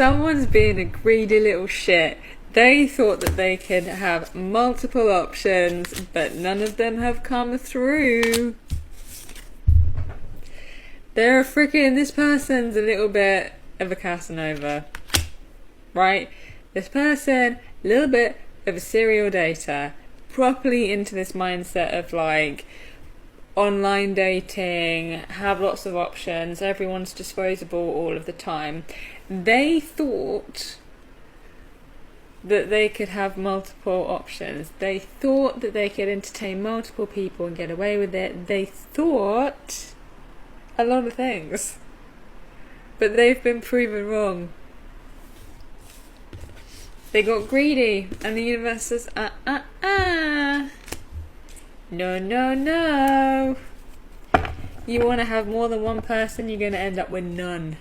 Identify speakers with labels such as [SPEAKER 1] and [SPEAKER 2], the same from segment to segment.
[SPEAKER 1] someone's being a greedy little shit. They thought that they could have multiple options, but none of them have come through. This person's a little bit of a Casanova, right? This person, a little bit of a serial dater, properly into this mindset of like online dating, have lots of options, everyone's disposable all of the time. They thought that they could have multiple options. They thought that they could entertain multiple people and get away with it. They thought a lot of things, but they've been proven wrong. They got greedy, and the universe says, no, no, no. You want to have more than one person, you're going to end up with none.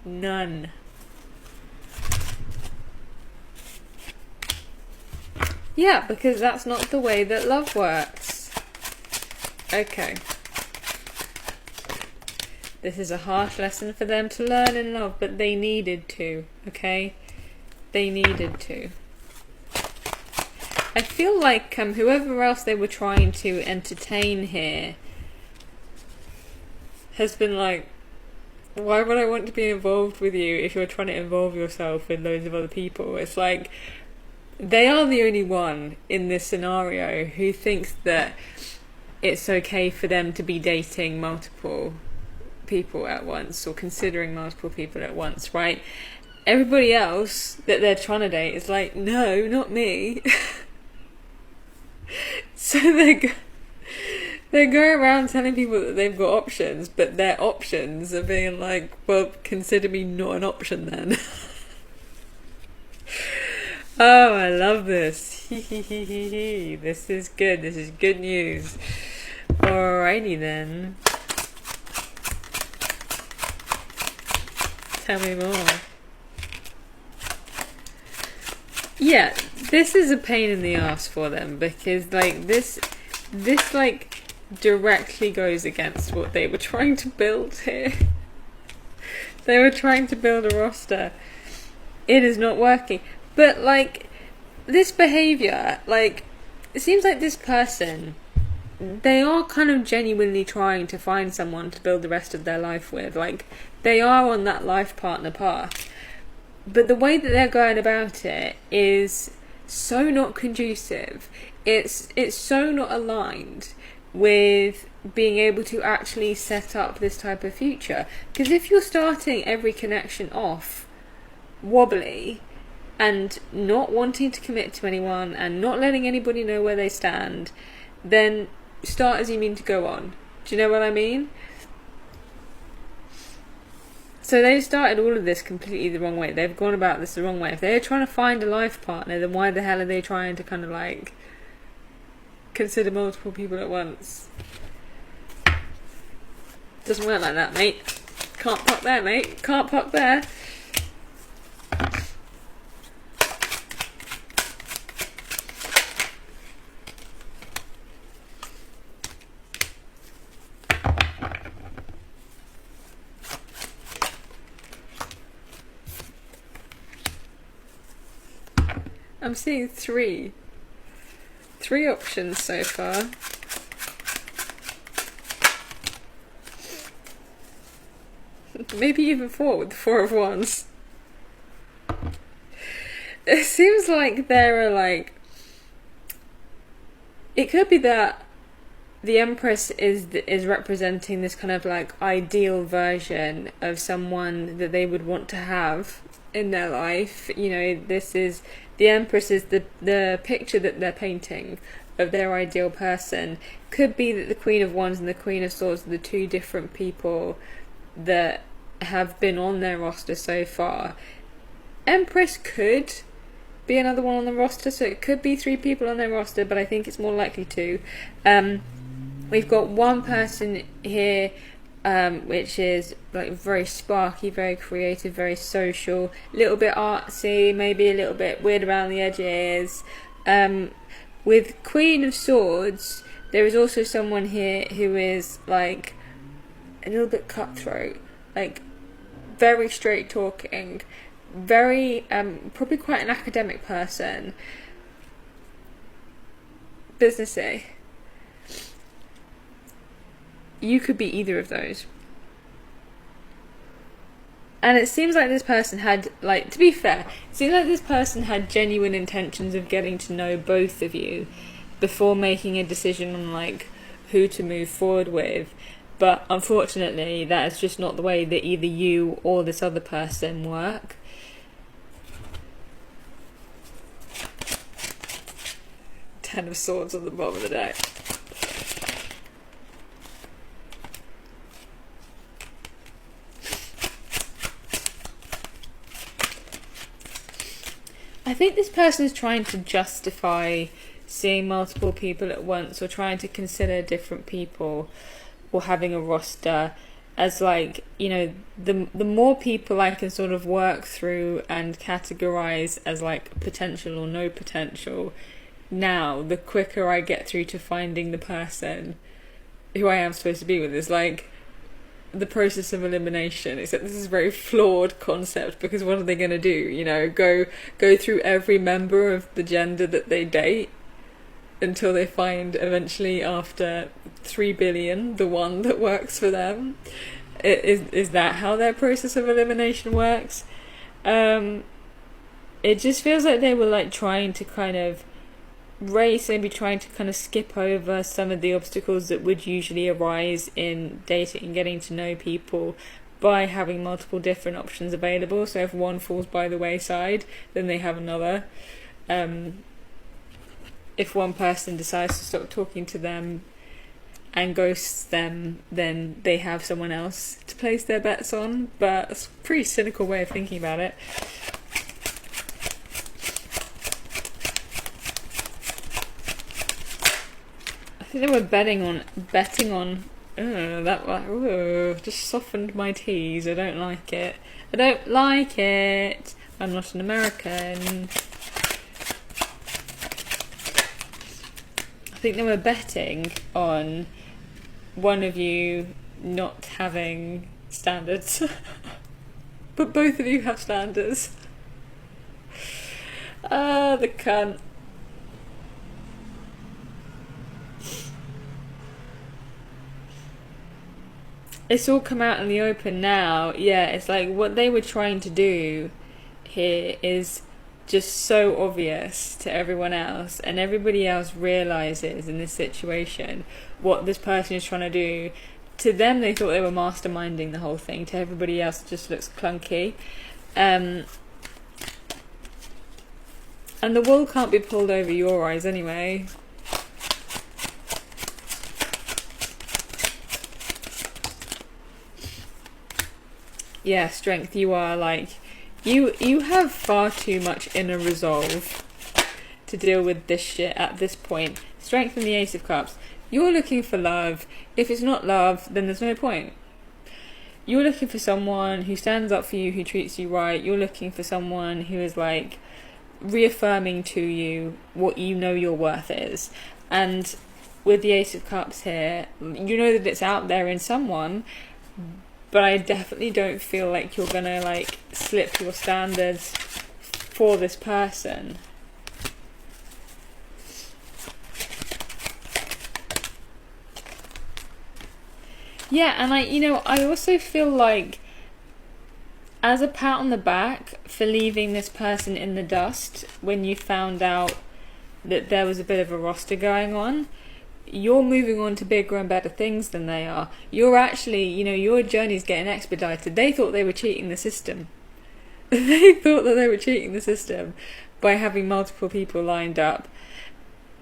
[SPEAKER 1] None. Yeah, because that's not the way that love works. Okay. This is a harsh lesson for them to learn in love, but they needed to, okay? They needed to. I feel like whoever else they were trying to entertain here has been like, why would I want to be involved with you if you're trying to involve yourself with loads of other people? It's like, they are the only one in this scenario who thinks that it's okay for them to be dating multiple people at once or considering multiple people at once, right? Everybody else that they're trying to date is like, no, not me. So they're going around telling people that they've got options, but their options are being like, well, consider me not an option then. Oh, I love this. This is good. This is good news. Alrighty then. Tell me more. Yeah, this is a pain in the ass for them because like this like directly goes against what they were trying to build here. They were trying to build a roster. It is not working. But like this behavior, like it seems like this person, they are kind of genuinely trying to find someone to build the rest of their life with. Like they are on that life partner path. But the way that they're going about it is so not conducive. It's so not aligned with being able to actually set up this type of future. Because if you're starting every connection off wobbly and not wanting to commit to anyone and not letting anybody know where they stand, then start as you mean to go on. Do you know what I mean? So they started all of this completely the wrong way. They've gone about this the wrong way. If they're trying to find a life partner, then why the hell are they trying to kind of like consider multiple people at once? Doesn't work like that, mate. Can't park there, mate. Can't park there. I'm seeing three options so far. Maybe even four with the Four of Wands. It seems like there are like, it could be that the Empress is representing this kind of like ideal version of someone that they would want to have in their life. You know, the Empress is the picture that they're painting of their ideal person. Could be that the Queen of Wands and the Queen of Swords are the two different people that have been on their roster so far. Empress could be another one on the roster, so it could be three people on their roster, but I think it's more likely two. We've got one person here which is like very sparky, very creative, very social, a little bit artsy, maybe a little bit weird around the edges. With Queen of Swords, there is also someone here who is like a little bit cutthroat, like very straight talking, very probably quite an academic person, businessy. You could be either of those. And it seems like this person had, like, to be fair, it seems like this person had genuine intentions of getting to know both of you before making a decision on, like, who to move forward with. But unfortunately, that is just not the way that either you or this other person work. Ten of Swords on the bottom of the deck. I think this person is trying to justify seeing multiple people at once, or trying to consider different people, or having a roster as, like, you know, the more people I can sort of work through and categorize as, like, potential or no potential, now the quicker I get through to finding the person who I am supposed to be with. Is like the process of elimination, except this is a very flawed concept, because what are they going to do? You know, go through every member of the gender that they date until they find, eventually, after 3 billion, the one that works for them. Is that how their process of elimination works? It just feels like they were, like, trying to kind of race, maybe trying to kind of skip over some of the obstacles that would usually arise in dating and getting to know people by having multiple different options available. So if one falls by the wayside, then they have another. If one person decides to stop talking to them and ghosts them, then they have someone else to place their bets on. But it's a pretty cynical way of thinking about it. I think they were betting on that just softened my tease. I don't like it. I'm not an American. I think they were betting on one of you not having standards. But both of you have standards. The cunt. It's all come out in the open now. Yeah, it's like what they were trying to do here is just so obvious to everyone else, and everybody else realizes in this situation what this person is trying to do. To them, they thought they were masterminding the whole thing. To everybody else, it just looks clunky. And the wool can't be pulled over your eyes anyway. Yeah, Strength, you are, like, you have far too much inner resolve to deal with this shit at this point. Strength and the Ace of Cups. You're looking for love. If it's not love, then there's no point. You're looking for someone who stands up for you, who treats you right. You're looking for someone who is, like, reaffirming to you what you know your worth is. And with the Ace of Cups here, you know that it's out there in someone, but I definitely don't feel like you're gonna, like, slip your standards for this person. Yeah, and I also feel like, as a pat on the back for leaving this person in the dust when you found out that there was a bit of a roster going on, you're moving on to bigger and better things than they are. You're actually, your journey's getting expedited. They thought they were cheating the system. They thought that they were cheating the system by having multiple people lined up,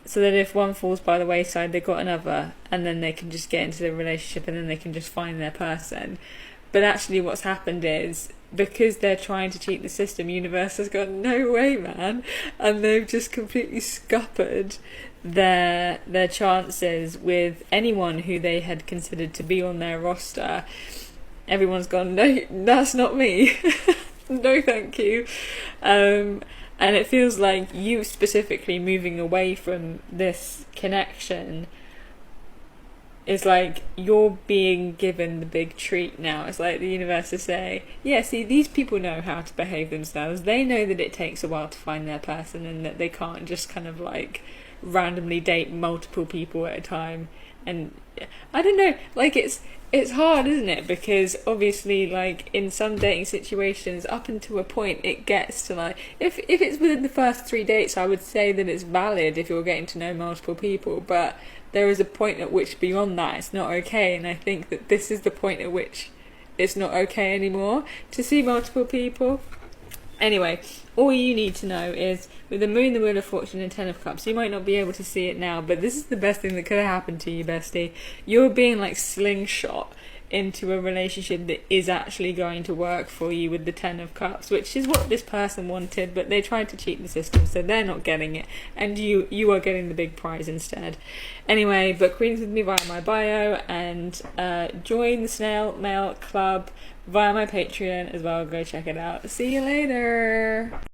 [SPEAKER 1] so that if one falls by the wayside, they've got another, and then they can just get into the relationship, and then they can just find their person. But actually what's happened is, because they're trying to cheat the system, universe has gone, no way, man, and they've just completely scuppered their chances with anyone who they had considered to be on their roster. Everyone's gone, no, that's not me. No, thank you. And it feels like you specifically moving away from this connection It's like you're being given the big treat now. It's like the universe is saying, yeah, see, these people know how to behave themselves. They know that it takes a while to find their person and that they can't just kind of like randomly date multiple people at a time. And I don't know, like it's hard, isn't it? Because obviously, like in some dating situations, up until a point, it gets to like if it's within the first 3 dates, I would say that it's valid if you're getting to know multiple people. But there is a point at which beyond that, it's not okay. And I think that this is the point at which it's not okay anymore to see multiple people. Anyway, all you need to know is with the Moon, the Wheel of Fortune, and Ten of Cups, you might not be able to see it now, but this is the best thing that could have happened to you, bestie. You're being like slingshot into a relationship that is actually going to work for you with the Ten of Cups, which is what this person wanted, but they tried to cheat the system, so they're not getting it, and you are getting the big prize instead. Anyway, book readings with me via my bio, and join the Snail Mail Club via my Patreon as well. Go check it out. See you later.